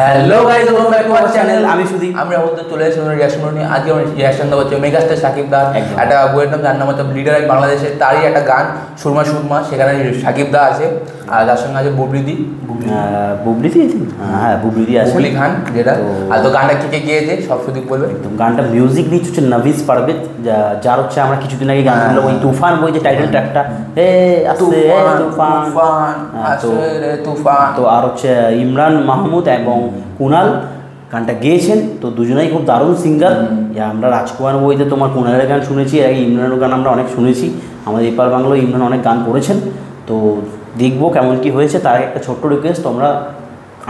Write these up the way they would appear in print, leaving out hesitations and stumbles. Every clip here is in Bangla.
Hello guys, welcome back to our channel. আমি সুদীপ। আমরা আমাদের চলে এসেছি রিয়াকশন নিয়ে। আজকে আমরা রিয়াকশন দেবো হচ্ছে মেগাস্টার শাকিব দা একটা বইয়ের নাম, যার নাম হচ্ছে লিডার এক বাংলাদেশের, তারই একটা গান সুরমা সুরমা। সেখানে শাকিব দা আছে আর তার সঙ্গে আছে বুবলিদি আছে, বুবলি খান যেটা। আর তো গানটা কে কে গিয়েছে সব সুদীপ বলবে। একদম গানটা মিউজিক দিচ্ছে হচ্ছে নাভিস পারভেজ, যার হচ্ছে আমরা কিছুদিন আগে গান শুনলাম ওই তুফান বই যে টাইটেল ট্র্যাকটা, তুফান। তো আর হচ্ছে ইমরান মাহমুদ এবং কুনাল গানটা গেয়েছেন। তো দুজনেই খুব দারুণ সিঙ্গার। আমরা রাজকুমার বইতে তোমার কুনালের গান শুনেছি, এর আগে ইমরানের গান আমরা অনেক শুনেছি। আমাদের এপার বাংলায় ইমরান অনেক গান করেছেন। তো দেখবো কেমন কি হয়েছে। তার একটা ছোট্ট রিকোয়েস্ট, তোমরা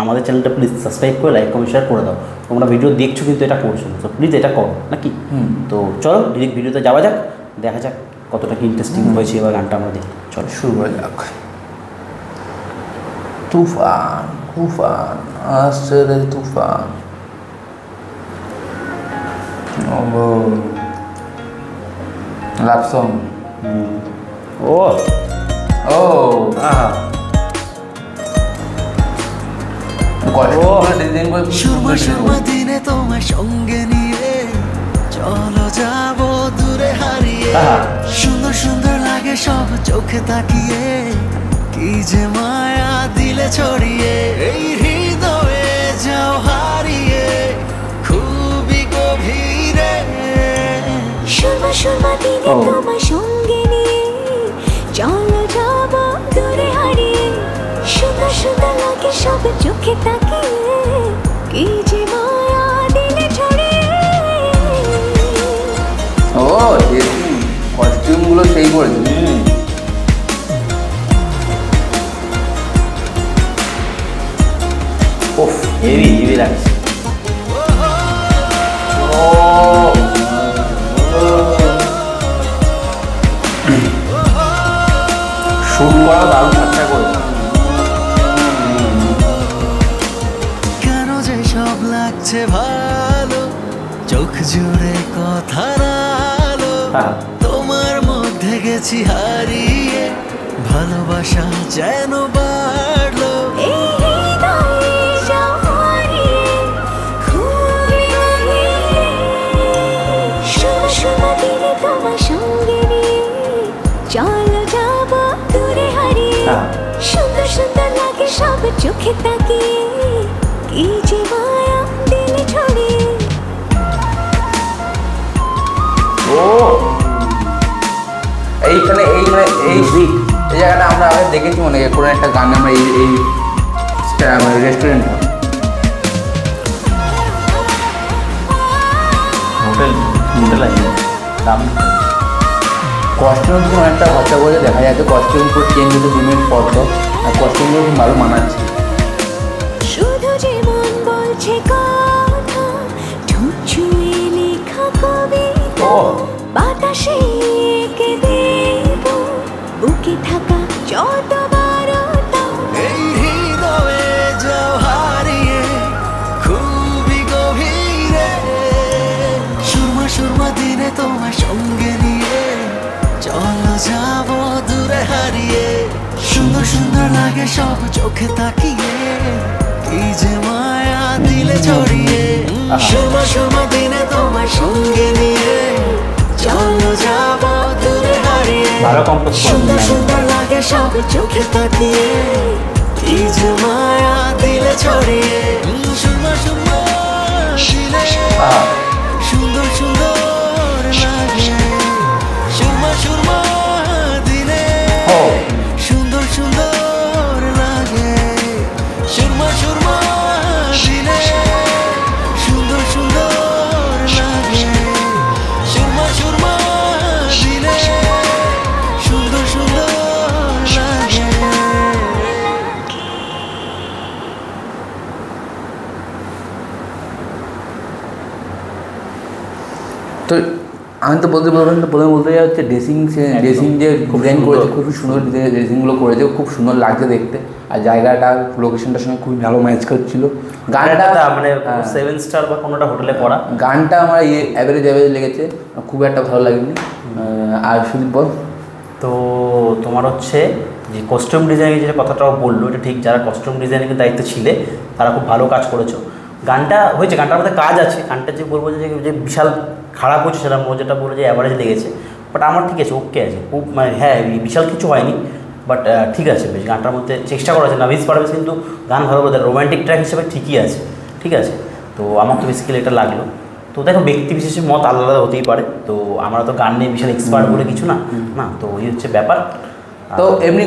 আমাদের চ্যানেলটা প্লিজ সাবস্ক্রাইব করে লাইক কমেন্ট শেয়ার করে দাও। তোমরা ভিডিও দেখছো কিন্তু এটা করছো না, তো প্লিজ এটা করো নাকি। তো চলো ডিরেক্ট ভিডিওতে যাওয়া যাক, দেখা যাক কতটা কি ইন্টারেস্টিং হয়েছে এবার গানটা আমরা দেখি। চলো শুরু করা যাক। তুফান তুফান আসছে রে তুফান। লাভ সং। ও ও সুরমা দিনে তোমার সঙ্গে নিয়ে চলো যাবো দূরে হারিয়ে। সুন্দর সুন্দর লাগে সব চোখে তাকিয়ে, কি যে মায়া দিলে ছড়িয়ে। এই হৃদয়ে যাও হারিয়ে খুবই গভীরে। সুরমা দিনে তোমার সঙ্গে নিয়ে চলো যাবো দূরে হারিয়ে। সুন্দর সুন্দর লাগে সব চোখে তাকিয়ে, কি যে মায়া দিলে ছড়িয়ে। ও কস্টিউম গুলো সেই করেছে। ওফ হেভি লাগছে। শুট করা দারুণ চেষ্টা করে। কেন যে সব লাগছে ভালো, চোখ জুড়ে কথার আলো। তোমার মধ্যে গেছি হারিয়ে, ভালোবাসা যেন বাড়লো। চলো যাবো দূরে হারিয়ে। সুন্দর সুন্দর লাগে সব চোখে তাকিয়ে, কি যে মায়া দিলে ছড়িয়ে। ও এইখানে এই মানে এই জায়গাটা আমরা আগে দেখেছি মনে হয় কোনো একটা গান। আমরা এই রেস্টুরেন্ট হোটেল আছে দাম। কস্টিউম কিন্তু অনেকটা খরচা করে দেখা যাচ্ছে। কস্টিউম পুরো চেঞ্জ হতে 2 মিনিট পর তো, আর কস্টিউমগুলো খুব ভালো মানাচ্ছে। শুধু যে মন বলছে কথা, ঠোঁট ছুঁয়ে লেখা কবিতা, বাতাসে এঁকে দেব বুকে থাকা যত বারতা। এই হৃদয়ে যাও হারিয়ে খুবই গভীরে। সুরমা দিনে তোমার সঙ্গে নিয়ে চলো যাবো দূরে হারিয়ে। সুন্দর সুন্দর লাগে সব চোখে তাকিয়ে, কি যে মায়া দিলে ছড়িয়ে। সুরমা দিনে তোমার সঙ্গে নিয়ে চলো যাবো দূরে হারিয়ে। সুন্দর সুন্দর লাগে সব চোখে তাকিয়ে, কি যে মায়া দিলে ছড়িয়ে। সুরমা দিলে সুন্দর সুন্দর লাগে। সুরমা দিলে সুন্দর সুন্দর লাগে। সুরমা দিলে সুন্দর সুন্দর লাগে। সুরমা দিলে সুন্দর সুন্দর লাগে। তো আমি তো প্রথমে বলতে যাই হচ্ছে ড্রেসিং যে ডিজাইন করেছে খুব সুন্দর ড্রেসিংগুলো করেছে, খুব সুন্দর লাগছে দেখতে। আর জায়গাটা লোকেশনটার সঙ্গে খুবই ভালো ম্যাচ করছিল। গানটা মানে 7 স্টার বা কোনোটা হোটেলে পড়া। গানটা আমার অ্যাভারেজ লেগেছে, খুব একটা ভালো লাগেনি। আর সুদীপ বল। তো তোমার হচ্ছে যে কস্টিউম ডিজাইনের যে কথাটাও বললো, এটা ঠিক, যারা কস্টিউম ডিজাইনের দায়িত্বে ছিলে তারা খুব ভালো কাজ করেছো। গানটা হয়েছে, গানটার মধ্যে কাজ আছে, গানটা যে বলবো যে বিশাল খারাপ হচ্ছে সেটা যেটা বলবো যে অ্যাভারেজ লেগেছে, বাট আমার ঠিক আছে, ওকে আছে, খুব মানে হ্যাঁ বিশাল কিছু হয়নি, বাট ঠিক আছে বেশ। গানটার মধ্যে চেষ্টা করা আছে, নাভিস পারভেজ কিন্তু গান ভালো বলতে রোম্যান্টিক ট্র্যাক হিসেবে ঠিকই আছে, ঠিক আছে। তো আমার তো বেসিক্যালি এটা লাগলো। তো দেখো ব্যক্তি বিশেষে মত আলাদা আলাদা হতেই পারে, তো আমরা তো গান নিয়ে বিশাল এক্সপার্ট বলে কিছু না, না তো এই হচ্ছে ব্যাপার। তো এমনি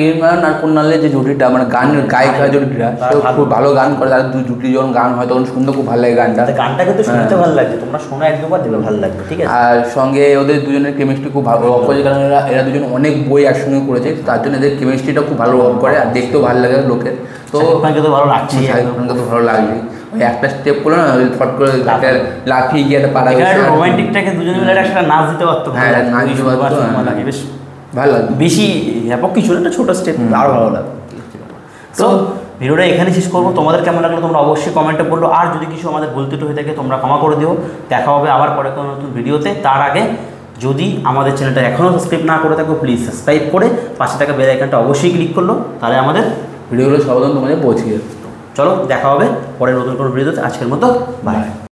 ইমরান আর কুনালের যে জুটিটা মানে গানের গায়িকা জুটিটা খুব ভালো গান করে, তাদের জুটি যখন গান হয় তখন শুনতে খুব ভালো লাগে গানটা। গানটা কিন্তু শুনতে ভালো লাগছে, তোমরা শোনো এক দুবার দেখবে ভালো লাগবে, ঠিক আছে। আর সঙ্গে ওদের দুজনের কেমিস্ট্রি খুব ভালো ওয়ার্ক করে, কারণ এরা দুজন অনেক বই একসঙ্গে করেছে, তার জন্য এদের কেমিস্ট্রিটা খুব ভালো ওয়ার্ক করে আর দেখতেও ভালো লাগে লোকের। তো তো ভালো লাগছে, শাকিব তো ভালো লাগবে, ওই একটা স্টেপ করলো না ফট করে লাফিয়ে গিয়ে একটা পাড়া রোমান্টিকটাকে দুজনে মিলে একটা নাচ দিতে পারতো, হ্যাঁ নাচ দিতে পারতো, লাগে বেশ ভালো লাগে, বেশি ব্যাপক কিছু না, একটা ছোটো স্টেপ আরও ভালো লাগে। তো ভিডিওটা এখানে শেষ করবো, তোমাদের কেমন লাগলো তোমরা অবশ্যই কমেন্টে বললো, আর যদি কিছু আমাদের ভুল ত্রুটি হয়ে থাকে তোমরা ক্ষমা করে দিও। দেখা হবে আবার পরে কোনো নতুন ভিডিওতে। তার আগে যদি আমাদের চ্যানেলটা এখনও সাবস্ক্রাইব না করে থাকো প্লিজ সাবস্ক্রাইব করে পাশে থাকা বেল আইকনটা অবশ্যই ক্লিক করলো, তাহলে আমাদের ভিডিওগুলো সর্বপ্রথম তোমাদের পৌঁছে যাবে। চলো দেখা হবে পরে নতুন কোনো ভিডিওতে, আজকের মতো বাই।